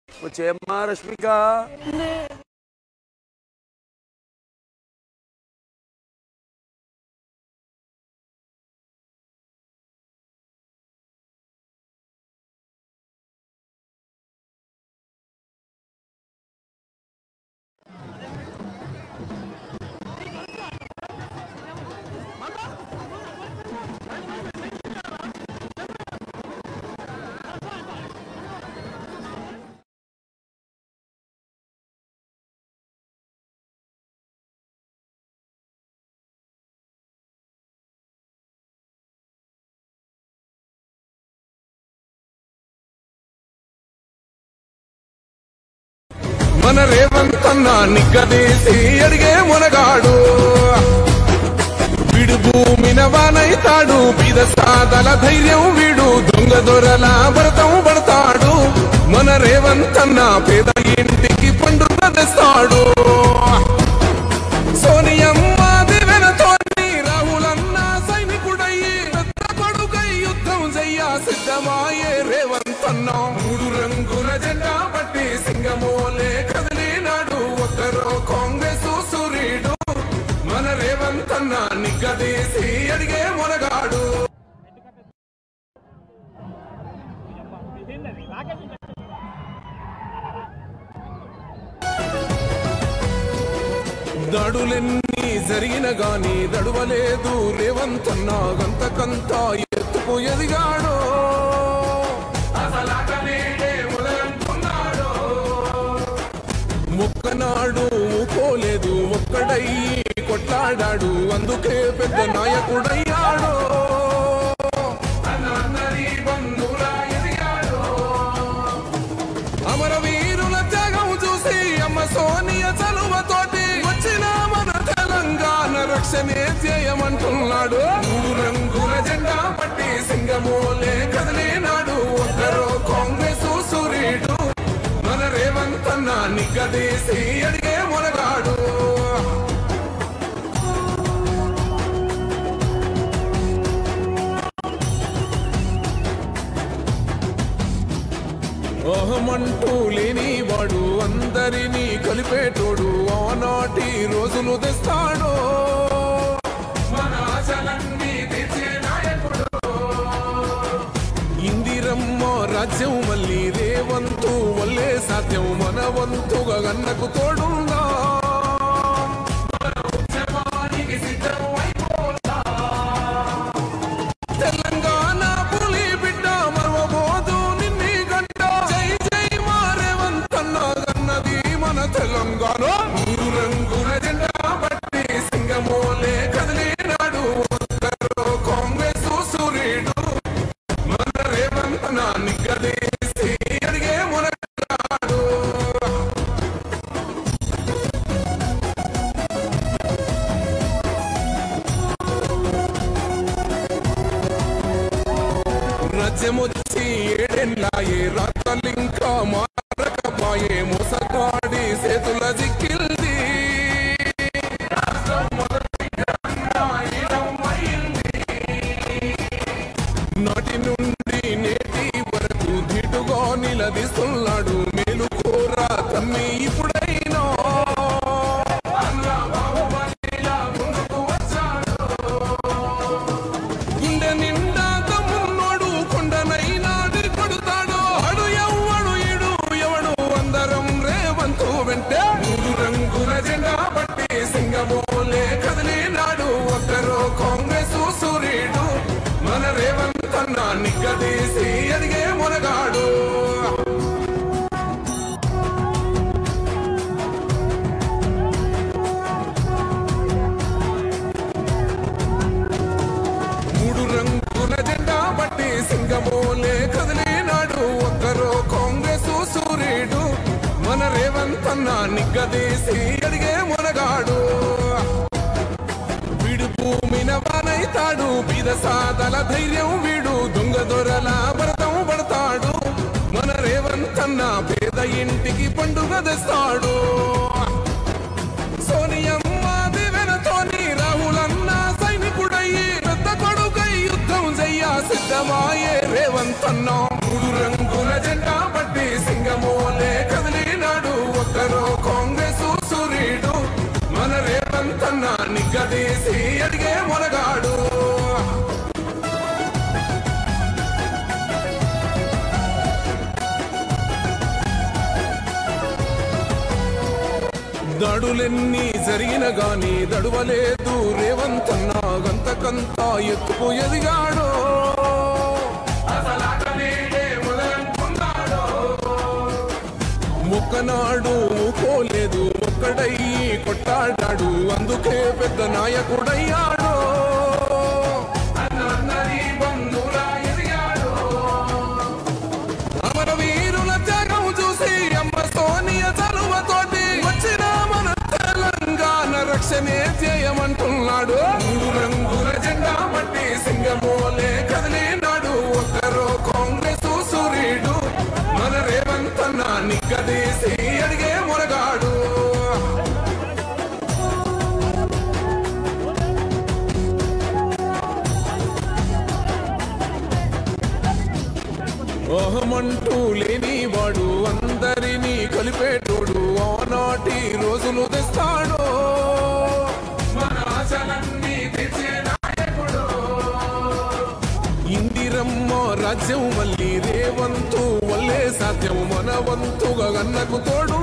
వచ్చేమ్మా రష్మిక. మన రేవంతన్న నిగ్గదీసి అడిగే మునగాడు, వీడు భూమిన వానైతాడు, బీద సాదల ధైర్యం వీడు, దొంగ దొరల భరతం పడతాడు. మన రేవంతన్న పేద ఇంటికి పండుగ తెస్తాడు. సోనియమ్మ దివెనతో రాహులన్న సైనికుడయ్యి పెద్ద కొడుకై యుద్ధం చెయ్య సిద్ధమాయే రేవంతన్న. 3 రంగుల జెండా పట్టి సింగమోలే కదిలినాడు, ఒక్కరో కాంగ్రెస్ సూర్యుడు. మన రేవంతన్న నిగ్గదీసి అడిగే మునగాడు. దడులెన్ని జరిగిన గాని దడువలేదు రేవంతన్న, గంతకంత ఎత్తుకు ఎదిగాడు. మొక్కనాడు పోలేదు, ఒక్కడయ్యి కొట్లాడాడు, అందుకే పెద్ద నాయకుడయ్యాడు. అమరవీరుల త్యాగం చూసి అమ్మ సోనియ చలువతోటి వచ్చిన మన తెలంగాణ రక్షణే చేయమంటున్నాడు. 3 రంగుల జెండా పట్టి సింగమోలే కదిలినాడు, ఒక్కరో కాంగ్రెస్ సూర్యుడు. మన రేవంతన్న నిగ్గదీసి అడిగే మునగాడు. అహమంటూ లేని వాడు, అందరినీ కలిపేటోడు, ఆనాటి రోజులు తెస్తాడు. మన ఆశలన్నీ తెచ్చే నాయకుడు. ఇందిరమ్మ రాజ్యం మళ్ళీ రేవంతు వల్లే సాధ్యం, మన వంతుగా గన్నకు తోడుందా. తెలంగాణ పులి బిడ్డ మరవబోదు నిన్ని గంట, జై జై మా రేవంతన్న గన్నది మన తెలంగాణ. 3 రంగుల జెండా పట్టి సింగమోలే కదిలినాడు, ఒక్కరో కాంగ్రెస్ సూర్యుడు. మన రేవంతన్న నిగ్గదీసి అడిగే మునగాడు. రాజ్యమొచ్చి 7 ఏళ్ళాయే, రాతలింకా మారకపాయే, మోసగాడి చేతుల జిక్కిల్ది. నాటి రేవంతన్న నిగ్గదీసి అడిగే మునగాడు. మూడు రంగుల జెండా బట్టి సింగమోలే కదిలినాడు ఒక్కరో కాంగ్రెస్ సూర్యుడు. మన రేవంతన్న నిగ్గదీసి అడిగే మునగాడు. వీడు భూమిన వానైతాడు బీద సాదల ధైర్యం వీడు దొంగ దొరల భరతం పడతాడు. మన రేవంతన్న పేద ఇంటికి పండుగ తెస్తాడు. సోనియమ్మ దివెనతోని రాహులన్న సైనికుడయ్యి పెద్ద కొడుకై యుద్ధం చెయ్య సిద్ధమాయే రేవంతన్న. మూడు రంగుల జెండా పట్టి సింగమోలే కదిలినాడు ఒక్కరో కాంగ్రెస్ సూర్యుడు. మన రేవంతన్న నిగ్గదీసి అడిగే మునగాడు. దాడులెన్ని జరిగిన గాని దడువలేదు రేవంతన్న గంతకంతా ఎత్తుకు ఎదిగాడు. మొక్కనాడు ఊకోలేదు ఒక్కడయ్యి కొట్టాడాడు అందుకే పెద్ద నాయకుడయ్యాడు. అమరవీరుల త్యాగం చూసి అమ్మ సోనియ చలువతోటి వచ్చిన మన తెలంగాణ రక్షణే చేయమంటున్నాడు. మూడు రంగుల జెండా బట్టి సింగమోలే కదిలినాడు ఒక్కరో కాంగ్రెస్ సూర్యుడు. మన రేవంతన్న నిగ్గదీసి అడిగే మునగాడు. అహమంటూ లేనివాడు అందరినీ కలిపేటోడు ఆనాటి రోజులు తెస్తాడు. మన ఆశలన్నీ తెచ్చే నాయకుడు. ఇందిరమ్మ రాజ్యం మళ్ళీ రేవంతు వల్లే సాధ్యం మన వంతుగా గన్నకు తోడు.